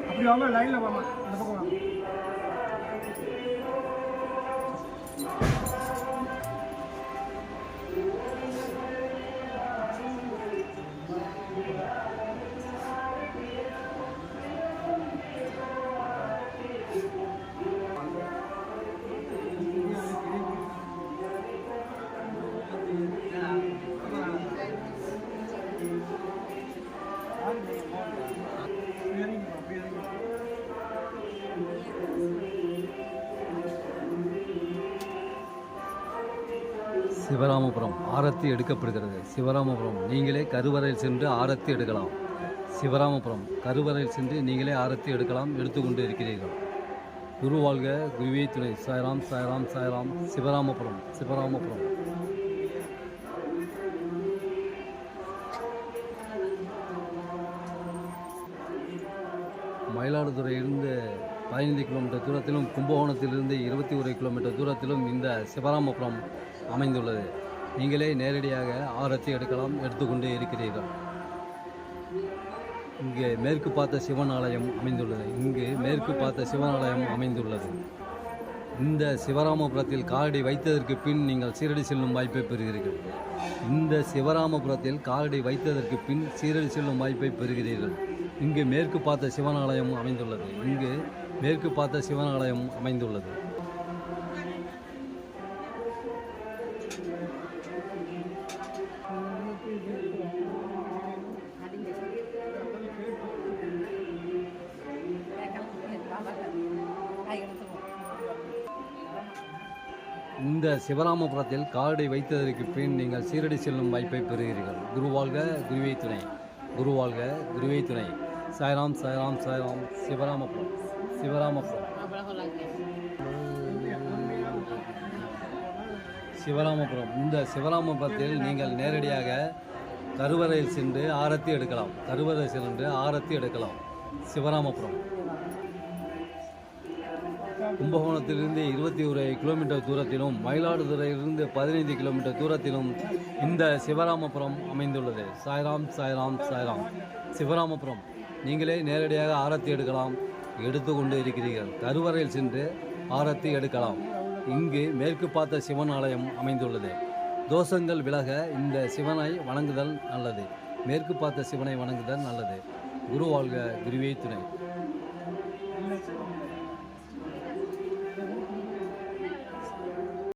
அப்படி வாமா, லைனில் வாமா, அந்த பக்கம் வாங்க. சிவராமபுரம் ஆரத்தி எடுக்கப்படுகிறது. சிவராமபுரம் நீங்களே கருவறையில் சென்று ஆரத்தி எடுக்கலாம். சிவராமபுரம் கருவறையில் சென்று நீங்களே ஆரத்தி எடுக்கலாம், எடுத்துக்கொண்டு இருக்கிறீர்கள். குரு வாழ்க, குருவே துணை. சாய்ராம் சாய்ராம் சாய்ராம். சிவராமபுரம் சிவராமபுரம். மயிலாடுதுறையிலிருந்து 15 கிலோமீட்டர் தூரத்திலும், கும்பகோணத்திலிருந்து 21 கிலோமீட்டர் தூரத்திலும் இந்த சிவராமபுரம் அமைந்துள்ளது. நீங்களே நேரடியாக ஆரத்தி எடுக்கலாம், எடுத்துக்கொண்டு இருக்கிறீர்கள். இங்கே மேற்கு பார்த்த சிவன் ஆலயம் அமைந்துள்ளது. இங்கு மேற்கு பார்த்த சிவன் ஆலயம் அமைந்துள்ளது. இந்த சிவராமபுரத்தில் காலடி வைத்ததற்கு பின் நீங்கள் சீரடி செல்லும் வாய்ப்பை பெறுகிறீர்கள். இந்த சிவராமபுரத்தில் காலடி வைத்ததற்கு பின் சீரடி செல்லும் வாய்ப்பை பெறுகிறீர்கள். இங்கு மேற்கு பார்த்த சிவன் ஆலயம் அமைந்துள்ளது. இங்கு மேற்கு பார்த்த சிவன் ஆலயம் அமைந்துள்ளது. இந்த சிவராமபுரத்தில் காலடி வைத்ததற்கு பின் நீங்கள் சீரடி செல்லும் வாய்ப்பை பெறுகிறீர்கள். குருவாழ்க, குருவே துணை. குருவாழ்க, குருவே துணை. சாய்ராம் சாய்ராம் சாய்ராம். சிவராமபுரம் சிவராமபுரம் சிவராமபுரம். இந்த சிவராமபுரத்தில் நீங்கள் நேரடியாக கருவறையில் சென்று ஆரத்தி எடுக்கலாம். கருவறையில் சென்று ஆரத்தி எடுக்கலாம். சிவராமபுரம் கும்பகோணத்திலிருந்து 21 கிலோமீட்டர் தூரத்திலும், மயிலாடுதுறையிலிருந்து 15 கிலோமீட்டர் தூரத்திலும் இந்த சிவராமபுரம் அமைந்துள்ளது. சாய்ராம் சாய்ராம் சாய்ராம். சிவராமபுரம் நீங்களே நேரடியாக ஆரத்தி எடுக்கலாம், எடுத்துக்கொண்டு இருக்கிறீர்கள். கருவறையில் சென்று ஆரத்தி எடுக்கலாம். இங்கு மேற்கு பார்த்த சிவன் ஆலயம் அமைந்துள்ளது. தோஷங்கள் விலக இந்த சிவனை வணங்குதல் நல்லது. மேற்கு பார்த்த சிவனை வணங்குதல் நல்லது. குரு வாழ்க, குருவே துணை.